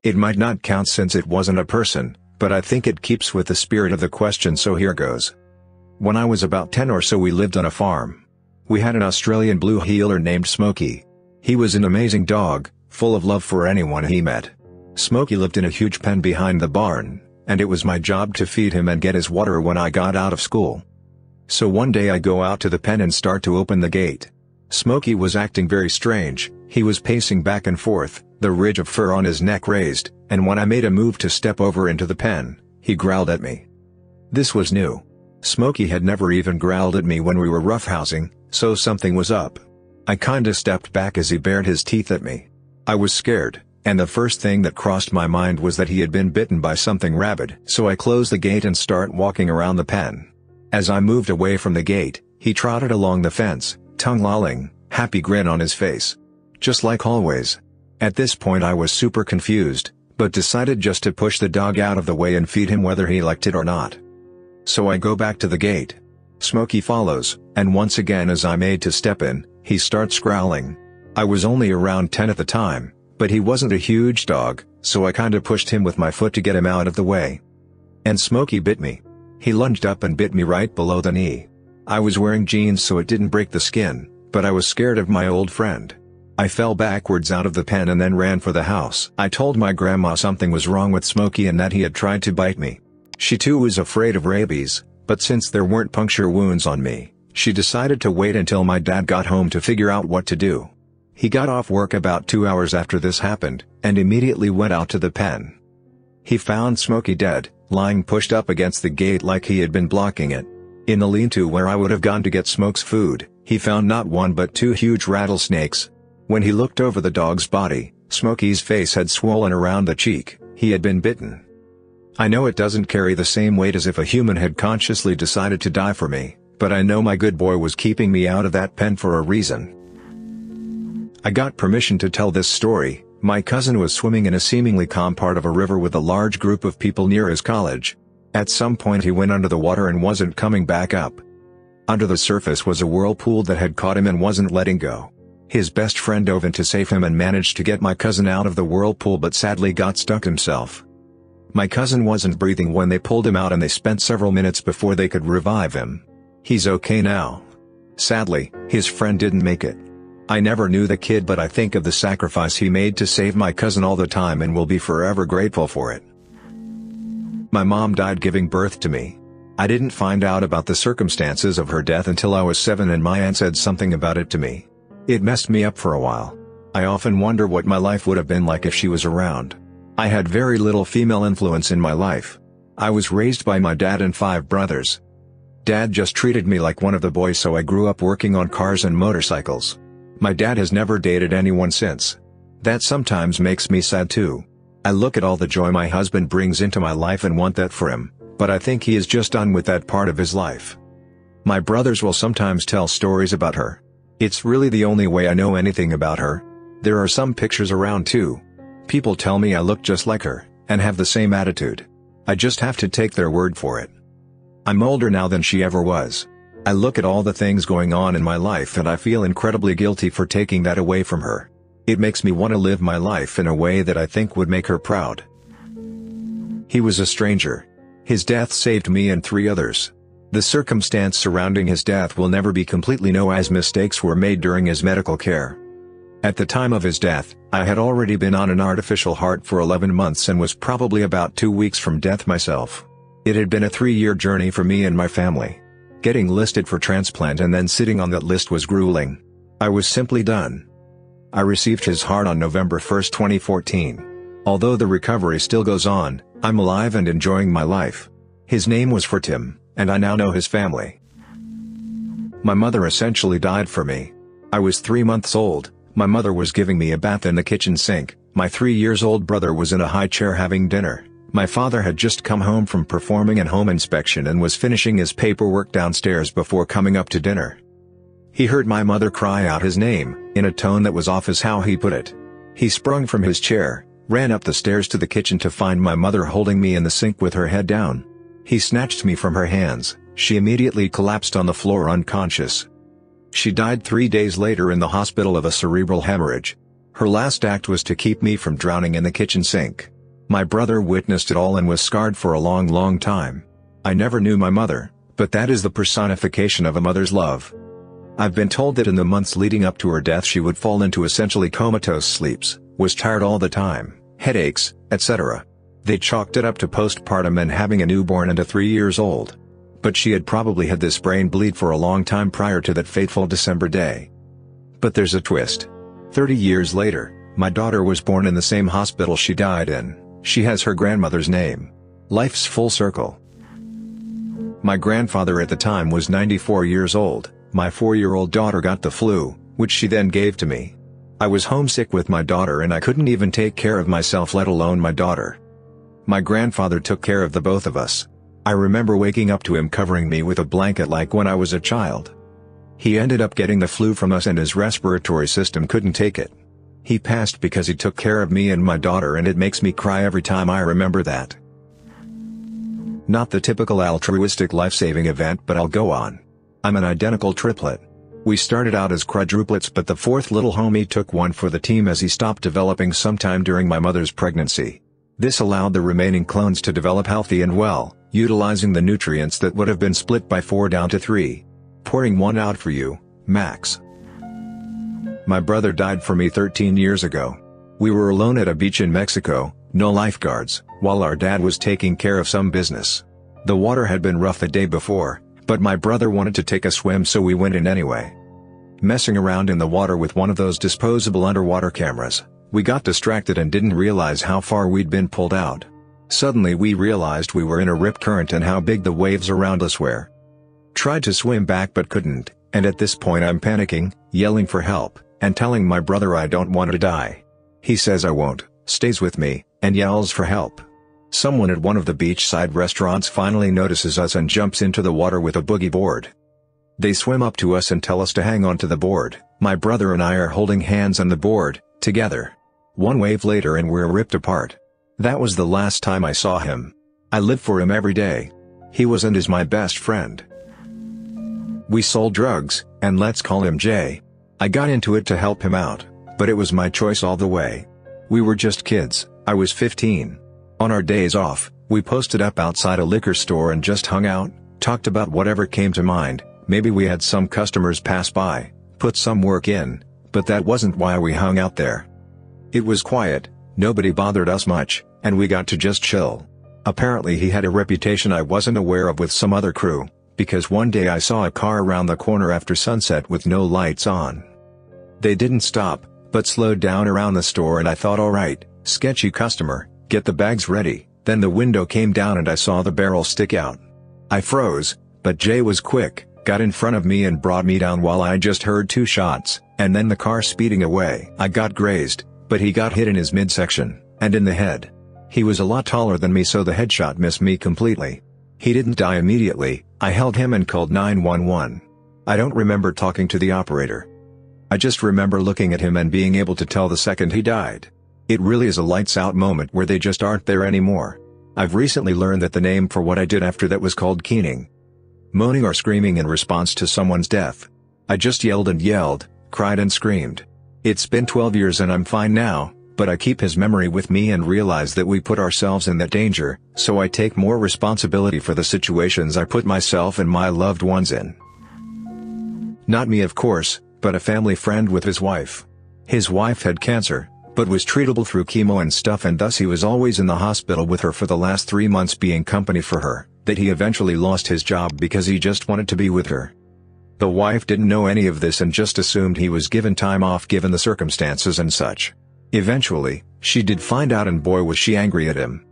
It might not count since it wasn't a person, but I think it keeps with the spirit of the question, so here goes. When I was about 10 or so, we lived on a farm. We had an Australian blue heeler named Smokey. He was an amazing dog, full of love for anyone he met. Smokey lived in a huge pen behind the barn, and it was my job to feed him and get his water when I got out of school. So one day I go out to the pen and start to open the gate. Smokey was acting very strange. He was pacing back and forth, the ridge of fur on his neck raised, and when I made a move to step over into the pen, he growled at me. This was new. Smokey had never even growled at me when we were roughhousing, so something was up. I kinda stepped back as he bared his teeth at me. I was scared, and the first thing that crossed my mind was that he had been bitten by something rabid. So I closed the gate and start walking around the pen. As I moved away from the gate, he trotted along the fence, tongue lolling, happy grin on his face. Just like always. At this point I was super confused, but decided just to push the dog out of the way and feed him whether he liked it or not. So I go back to the gate. Smokey follows, and once again as I made to step in, he starts growling. I was only around 10 at the time, but he wasn't a huge dog, so I kinda pushed him with my foot to get him out of the way. And Smokey bit me. He lunged up and bit me right below the knee. I was wearing jeans so it didn't break the skin, but I was scared of my old friend. I fell backwards out of the pen and then ran for the house. I told my grandma something was wrong with Smokey and that he had tried to bite me. She too was afraid of rabies, but since there weren't puncture wounds on me, she decided to wait until my dad got home to figure out what to do. He got off work about 2 hours after this happened, and immediately went out to the pen. He found Smokey dead, lying pushed up against the gate like he had been blocking it. In the lean-to where I would have gone to get Smoke's food, he found not one but 2 huge rattlesnakes. When he looked over the dog's body, Smokey's face had swollen around the cheek. He had been bitten. I know it doesn't carry the same weight as if a human had consciously decided to die for me, but I know my good boy was keeping me out of that pen for a reason. I got permission to tell this story. My cousin was swimming in a seemingly calm part of a river with a large group of people near his college. At some point he went under the water and wasn't coming back up. Under the surface was a whirlpool that had caught him and wasn't letting go. His best friend dove in to save him and managed to get my cousin out of the whirlpool, but sadly got stuck himself. My cousin wasn't breathing when they pulled him out and they spent several minutes before they could revive him. He's okay now. Sadly, his friend didn't make it. I never knew the kid, but I think of the sacrifice he made to save my cousin all the time and will be forever grateful for it. My mom died giving birth to me. I didn't find out about the circumstances of her death until I was 7 and my aunt said something about it to me. It messed me up for a while. I often wonder what my life would have been like if she was around. I had very little female influence in my life. I was raised by my dad and 5 brothers. Dad just treated me like one of the boys, so I grew up working on cars and motorcycles. My dad has never dated anyone since. That sometimes makes me sad too. I look at all the joy my husband brings into my life and want that for him, but I think he is just done with that part of his life. My brothers will sometimes tell stories about her. It's really the only way I know anything about her. There are some pictures around too. People tell me I look just like her, and have the same attitude. I just have to take their word for it. I'm older now than she ever was. I look at all the things going on in my life and I feel incredibly guilty for taking that away from her. It makes me want to live my life in a way that I think would make her proud. He was a stranger. His death saved me and 3 others. The circumstance surrounding his death will never be completely known, as mistakes were made during his medical care. At the time of his death, I had already been on an artificial heart for 11 months and was probably about 2 weeks from death myself. It had been a 3-year journey for me and my family. Getting listed for transplant and then sitting on that list was grueling. I was simply done. I received his heart on November 1, 2014. Although the recovery still goes on, I'm alive and enjoying my life. His name was for Tim, and I now know his family. My mother essentially died for me. I was 3 months old. My mother was giving me a bath in the kitchen sink, my 3-year-old brother was in a high chair having dinner, my father had just come home from performing a home inspection and was finishing his paperwork downstairs before coming up to dinner. He heard my mother cry out his name, in a tone that was off, as how he put it. He sprung from his chair, ran up the stairs to the kitchen to find my mother holding me in the sink with her head down. He snatched me from her hands. She immediately collapsed on the floor unconscious. She died 3 days later in the hospital of a cerebral hemorrhage. Her last act was to keep me from drowning in the kitchen sink. My brother witnessed it all and was scarred for a long time. I never knew my mother, but that is the personification of a mother's love. I've been told that in the months leading up to her death she would fall into essentially comatose sleeps, was tired all the time, headaches, etc. They chalked it up to postpartum and having a newborn and a 3 years old. But she had probably had this brain bleed for a long time prior to that fateful December day. But there's a twist. 30 years later, my daughter was born in the same hospital she died in. She has her grandmother's name. Life's full circle. My grandfather at the time was 94 years old. My 4-year-old daughter got the flu, which she then gave to me. I was homesick with my daughter and I couldn't even take care of myself, let alone my daughter. My grandfather took care of the both of us. I remember waking up to him covering me with a blanket like when I was a child. He ended up getting the flu from us and his respiratory system couldn't take it. He passed because he took care of me and my daughter, and it makes me cry every time I remember that. Not the typical altruistic life-saving event, but I'll go on. I'm an identical triplet. We started out as quadruplets, but the fourth little homie took one for the team as he stopped developing sometime during my mother's pregnancy. This allowed the remaining clones to develop healthy and well, utilizing the nutrients that would have been split by 4 down to 3. Pouring one out for you, Max. My brother died for me 13 years ago. We were alone at a beach in Mexico, no lifeguards, while our dad was taking care of some business. The water had been rough the day before, but my brother wanted to take a swim, so we went in anyway. Messing around in the water with one of those disposable underwater cameras, we got distracted and didn't realize how far we'd been pulled out. Suddenly we realized we were in a rip current and how big the waves around us were. Tried to swim back but couldn't, and at this point I'm panicking, yelling for help, and telling my brother I don't want to die. He says I won't, stays with me, and yells for help. Someone at one of the beachside restaurants finally notices us and jumps into the water with a boogie board. They swim up to us and tell us to hang on to the board. My brother and I are holding hands on the board, together. One wave later and we're ripped apart. That was the last time I saw him. I live for him every day. He was and is my best friend. We sold drugs, and let's call him Jay. I got into it to help him out, but it was my choice all the way. We were just kids, I was 15. On our days off, we posted up outside a liquor store and just hung out, talked about whatever came to mind. Maybe we had some customers pass by, put some work in, but that wasn't why we hung out there. It was quiet, nobody bothered us much, and we got to just chill. Apparently he had a reputation I wasn't aware of with some other crew, because one day I saw a car around the corner after sunset with no lights on. They didn't stop, but slowed down around the store and I thought, alright, sketchy customer, get the bags ready. Then the window came down and I saw the barrel stick out. I froze, but Jay was quick, got in front of me and brought me down while I just heard 2 shots, and then the car speeding away. I got grazed, but he got hit in his midsection, and in the head. He was a lot taller than me, so the headshot missed me completely. He didn't die immediately. I held him and called 911. I don't remember talking to the operator. I just remember looking at him and being able to tell the second he died. It really is a lights out moment where they just aren't there anymore. I've recently learned that the name for what I did after that was called keening. Moaning or screaming in response to someone's death. I just yelled and yelled, cried and screamed. It's been 12 years and I'm fine now, but I keep his memory with me and realize that we put ourselves in that danger, so I take more responsibility for the situations I put myself and my loved ones in. Not me, of course, but a family friend with his wife. His wife had cancer, but was treatable through chemo and stuff, and thus he was always in the hospital with her for the last 3 months being company for her. That he eventually lost his job because he just wanted to be with her. The wife didn't know any of this and just assumed he was given time off given the circumstances and such. Eventually, she did find out, and boy was she angry at him.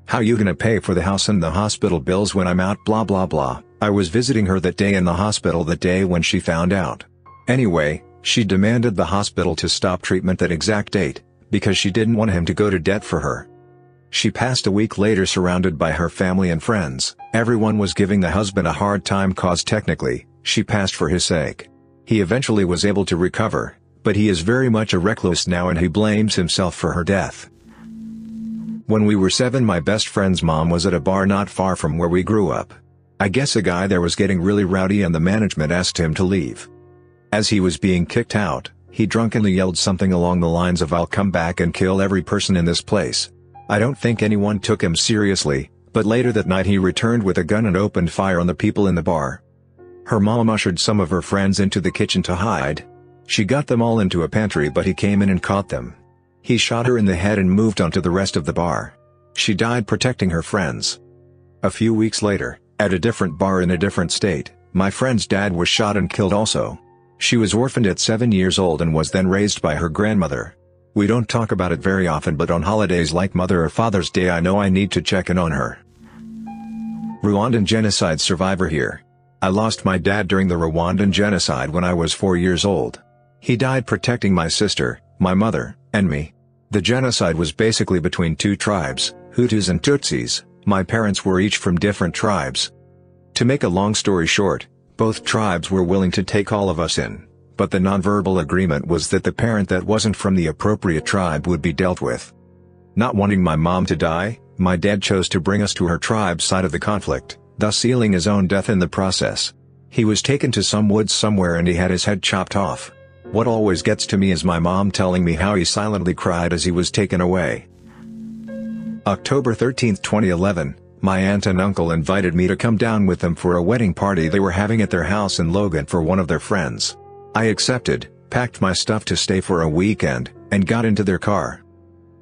How you gonna pay for the house and the hospital bills when I'm out, blah blah blah. I was visiting her that day in the hospital that day when she found out. Anyway, she demanded the hospital to stop treatment that exact date, because she didn't want him to go to debt for her. She passed a week later surrounded by her family and friends. Everyone was giving the husband a hard time cause technically, she passed for his sake. He eventually was able to recover, but he is very much a recluse now and he blames himself for her death. When we were 7, my best friend's mom was at a bar not far from where we grew up. I guess a guy there was getting really rowdy and the management asked him to leave. As he was being kicked out, He drunkenly yelled something along the lines of "I'll come back and kill every person in this place." I don't think anyone took him seriously, but later that night he returned with a gun and opened fire on the people in the bar. Her mom ushered some of her friends into the kitchen to hide. She got them all into a pantry, but he came in and caught them. He shot her in the head and moved on to the rest of the bar. She died protecting her friends. A few weeks later, at a different bar in a different state, my friend's dad was shot and killed also. She was orphaned at 7 years old and was then raised by her grandmother. We don't talk about it very often, but on holidays like Mother or Father's Day I know I need to check in on her. Rwandan genocide survivor here. I lost my dad during the Rwandan genocide when I was 4 years old. He died protecting my sister, my mother, and me. The genocide was basically between two tribes, Hutus and Tutsis. My parents were each from different tribes. To make a long story short, both tribes were willing to take all of us in, but the nonverbal agreement was that the parent that wasn't from the appropriate tribe would be dealt with. Not wanting my mom to die, my dad chose to bring us to her tribe's side of the conflict, thus sealing his own death in the process. He was taken to some woods somewhere and he had his head chopped off. What always gets to me is my mom telling me how he silently cried as he was taken away. October 13, 2011, my aunt and uncle invited me to come down with them for a wedding party they were having at their house in Logan for one of their friends. I accepted, packed my stuff to stay for a weekend, and got into their car.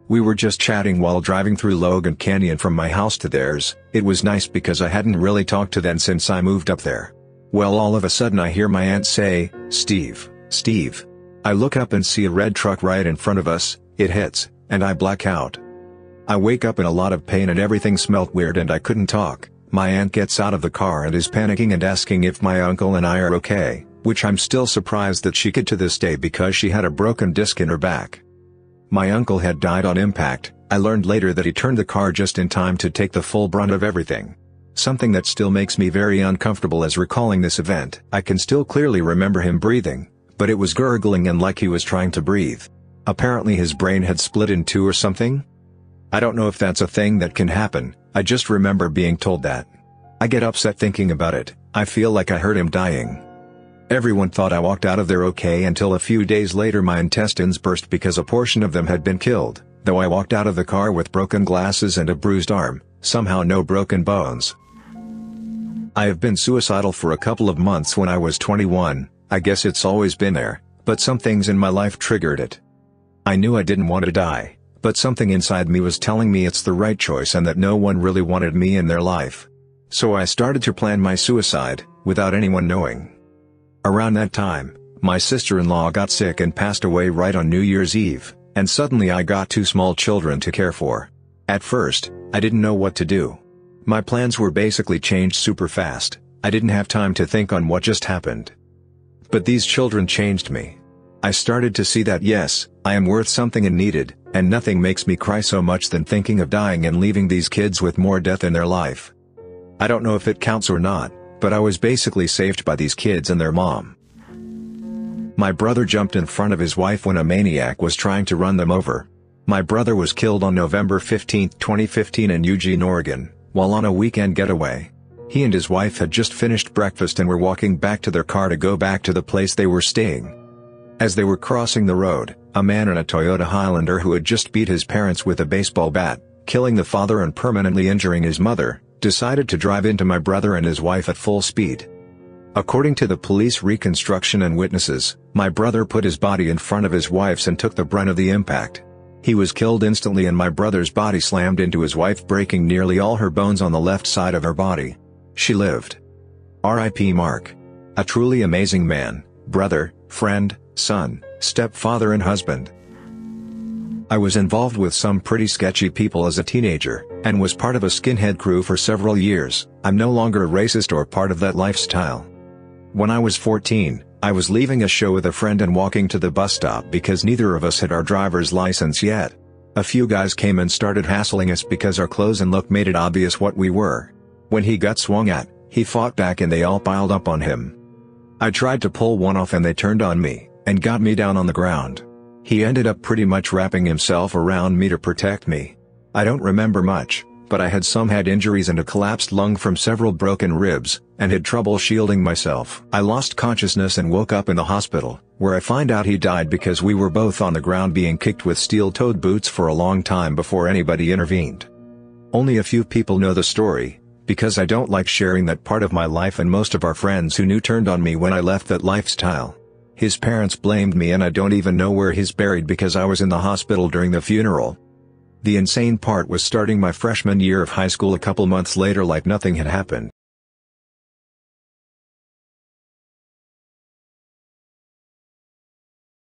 We were just chatting while driving through Logan Canyon from my house to theirs. It was nice because I hadn't really talked to them since I moved up there. Well, all of a sudden I hear my aunt say, Steve. I look up and see a red truck right in front of us. It hits, and I black out. I wake up in a lot of pain and everything smelt weird and I couldn't talk. My aunt gets out of the car and is panicking and asking if my uncle and I are okay, which I'm still surprised that she could to this day because she had a broken disc in her back. My uncle had died on impact. I learned later that he turned the car just in time to take the full brunt of everything. Something that still makes me very uncomfortable as recalling this event. I can still clearly remember him breathing, but it was gurgling and like he was trying to breathe. Apparently his brain had split in two or something? I don't know if that's a thing that can happen, I just remember being told that. I get upset thinking about it. I feel like I heard him dying. Everyone thought I walked out of there okay until a few days later my intestines burst because a portion of them had been killed, though I walked out of the car with broken glasses and a bruised arm, somehow no broken bones. I have been suicidal for a couple of months when I was 21, I guess it's always been there, but some things in my life triggered it. I knew I didn't want to die, but something inside me was telling me it's the right choice and that no one really wanted me in their life. So I started to plan my suicide, without anyone knowing. Around that time, my sister-in-law got sick and passed away right on New Year's Eve, and suddenly I got 2 small children to care for. At first, I didn't know what to do. My plans were basically changed super fast. I didn't have time to think on what just happened. But these children changed me. I started to see that yes, I am worth something and needed, and nothing makes me cry so much than thinking of dying and leaving these kids with more death in their life. I don't know if it counts or not, but I was basically saved by these kids and their mom. My brother jumped in front of his wife when a maniac was trying to run them over. My brother was killed on November 15, 2015 in Eugene, Oregon, while on a weekend getaway. He and his wife had just finished breakfast and were walking back to their car to go back to the place they were staying. As they were crossing the road, a man in a Toyota Highlander who had just beat his parents with a baseball bat, killing the father and permanently injuring his mother, decided to drive into my brother and his wife at full speed. According to the police reconstruction and witnesses, my brother put his body in front of his wife's and took the brunt of the impact. He was killed instantly and my brother's body slammed into his wife, breaking nearly all her bones on the left side of her body. She lived. R.I.P. Mark. A truly amazing man, brother, friend, son, stepfather and husband. I was involved with some pretty sketchy people as a teenager, and was part of a skinhead crew for several years. I'm no longer a racist or part of that lifestyle. When I was 14, I was leaving a show with a friend and walking to the bus stop because neither of us had our driver's license yet. A few guys came and started hassling us because our clothes and look made it obvious what we were. When he got swung at, he fought back and they all piled up on him. I tried to pull one off and they turned on me, and got me down on the ground. He ended up pretty much wrapping himself around me to protect me. I don't remember much, but I had some head injuries and a collapsed lung from several broken ribs, and had trouble shielding myself. I lost consciousness and woke up in the hospital, where I find out he died because we were both on the ground being kicked with steel-toed boots for a long time before anybody intervened. Only a few people know the story, because I don't like sharing that part of my life, and most of our friends who knew turned on me when I left that lifestyle. His parents blamed me, and I don't even know where he's buried because I was in the hospital during the funeral. The insane part was starting my freshman year of high school a couple months later like nothing had happened.